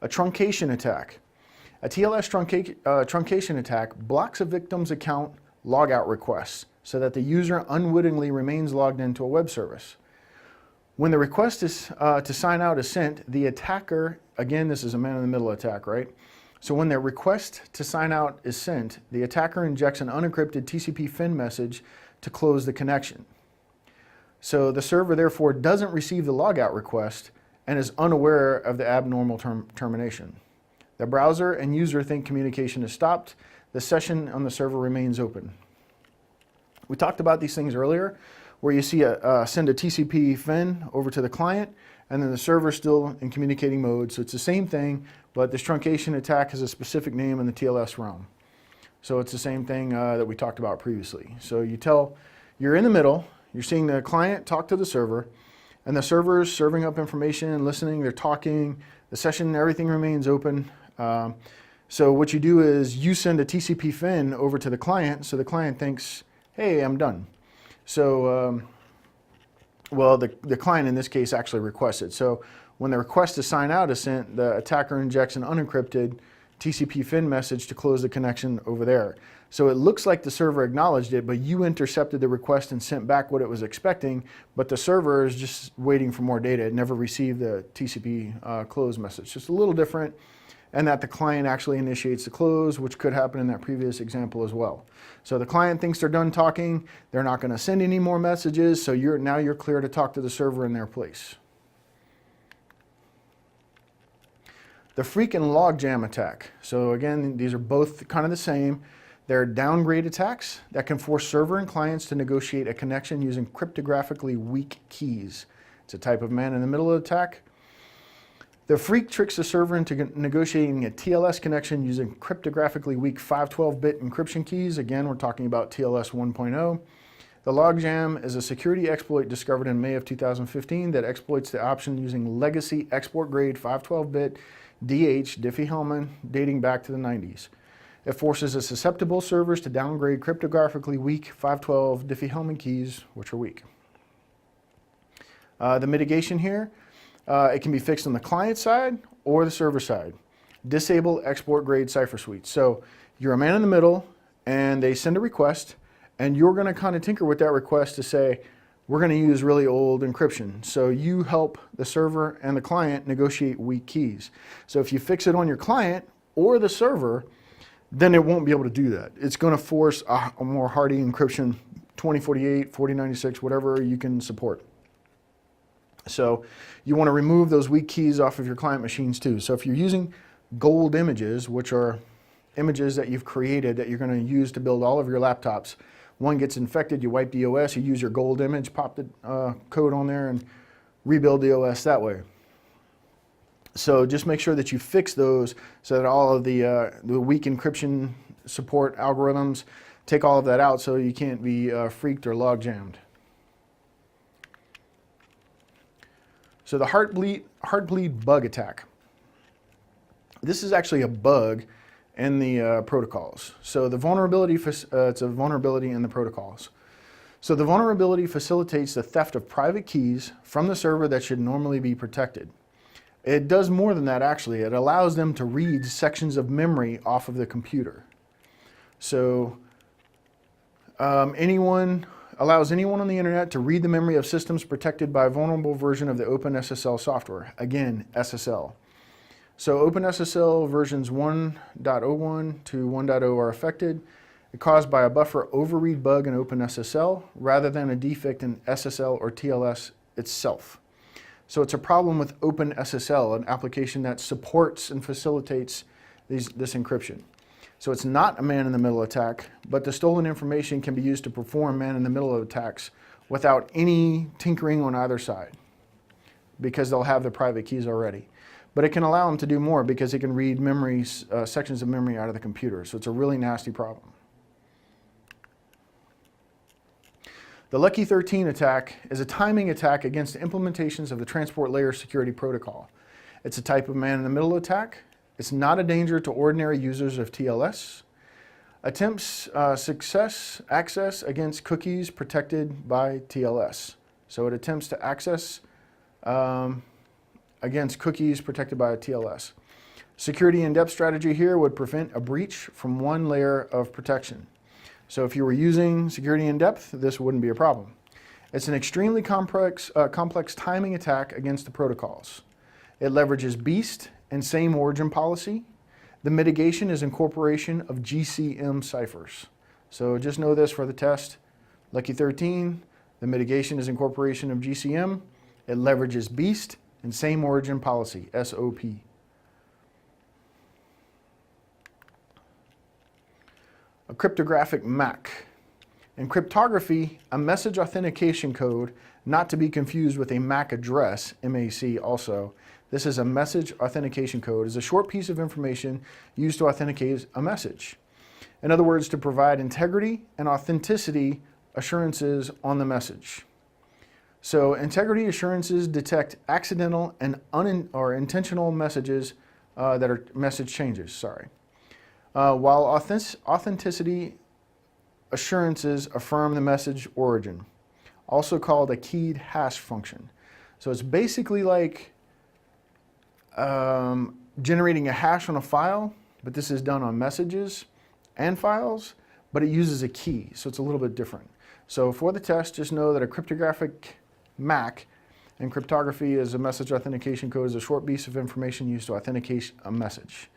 A truncation attack. A TLS truncation attack blocks a victim's account logout requests so that the user unwittingly remains logged into a web service. When the request to sign out is sent, the attacker, again, this is a man-in-the-middle attack, right? So when the request to sign out is sent, the attacker injects an unencrypted TCP FIN message to close the connection. So the server therefore doesn't receive the logout request and is unaware of the abnormal termination. The browser and user think communication is stopped. The session on the server remains open. We talked about these things earlier, where you see send a TCP FIN over to the client, and then the server's still in communicating mode. So it's the same thing, but this truncation attack has a specific name in the TLS realm. So it's the same thing that we talked about previously. So you're in the middle, you're seeing the client talk to the server, and the server's serving up information, listening, they're talking, the session, everything remains open. So what you do is you send a TCP FIN over to the client, so the client thinks, hey, I'm done. So, well, the client in this case actually requested. So when the request to sign out is sent, the attacker injects an unencrypted TCP FIN message to close the connection over there. So it looks like the server acknowledged it, but you intercepted the request and sent back what it was expecting, but the server is just waiting for more data. It never received the TCP close message. Just a little different, and that the client actually initiates the close, which could happen in that previous example as well. So the client thinks they're done talking, they're not going to send any more messages, so now you're clear to talk to the server in their place. The freak and logjam attack. So again, these are both kind of the same. They're downgrade attacks that can force server and clients to negotiate a connection using cryptographically weak keys. It's a type of man-in-the-middle attack. The freak tricks the server into negotiating a TLS connection using cryptographically weak 512-bit encryption keys. Again, we're talking about TLS 1.0. The Logjam is a security exploit discovered in May of 2015 that exploits the option using legacy export-grade 512-bit DH Diffie-Hellman dating back to the 90s. It forces the susceptible servers to downgrade cryptographically weak 512 Diffie-Hellman keys, which are weak. The mitigation here, it can be fixed on the client side or the server side. Disable export grade cipher suites. So you're a man in the middle and they send a request and you're going to kind of tinker with that request to say, we're going to use really old encryption. So you help the server and the client negotiate weak keys. So if you fix it on your client or the server, then it won't be able to do that. It's going to force a more hardy encryption, 2048, 4096, whatever you can support. So you want to remove those weak keys off of your client machines too. So if you're using gold images, which are images that you've created that you're going to use to build all of your laptops, one gets infected, you wipe the OS, you use your gold image, pop the code on there and rebuild the OS that way. So just make sure that you fix those so that all of the weak encryption support algorithms, take all of that out so you can't be freaked or log jammed. So the Heartbleed bug attack. This is actually a bug in the protocols. So the vulnerability, it's a vulnerability in the protocols. So the vulnerability facilitates the theft of private keys from the server that should normally be protected. It does more than that actually. It allows them to read sections of memory off of the computer. So allows anyone on the internet to read the memory of systems protected by a vulnerable version of the OpenSSL software. Again, SSL. So OpenSSL versions 1.01 to 1.0 are affected. It's caused by a buffer overread bug in OpenSSL rather than a defect in SSL or TLS itself. So it's a problem with OpenSSL, an application that supports and facilitates this encryption. So it's not a man-in-the-middle attack, but the stolen information can be used to perform man-in-the-middle attacks without any tinkering on either side because they'll have the private keys already. But it can allow them to do more because it can read memories, sections of memory out of the computer. So it's a really nasty problem. The Lucky 13 attack is a timing attack against implementations of the transport layer security protocol. It's a type of man-in-the-middle attack. It's not a danger to ordinary users of TLS. Attempts access against cookies protected by TLS. So it attempts to access against cookies protected by a TLS. Security in-depth strategy here would prevent a breach from one layer of protection. So if you were using security in-depth, this wouldn't be a problem. It's an extremely complex timing attack against the protocols. It leverages beast and same origin policy. The mitigation is incorporation of GCM ciphers. So just know this for the test. Lucky 13, the mitigation is incorporation of GCM. It leverages beast and same origin policy, SOP. A cryptographic MAC. In cryptography, a message authentication code, not to be confused with a MAC address, MAC also. This is a message authentication code, is a short piece of information used to authenticate a message. In other words, to provide integrity and authenticity assurances on the message. So integrity assurances detect accidental and intentional messages that are message changes, while authenticity assurances affirm the message origin, also called a keyed hash function. So it's basically like generating a hash on a file, but this is done on messages and files, but it uses a key, so it's a little bit different. So for the test, just know that a cryptographic MAC in cryptography is a message authentication code, is a short piece of information used to authenticate a message.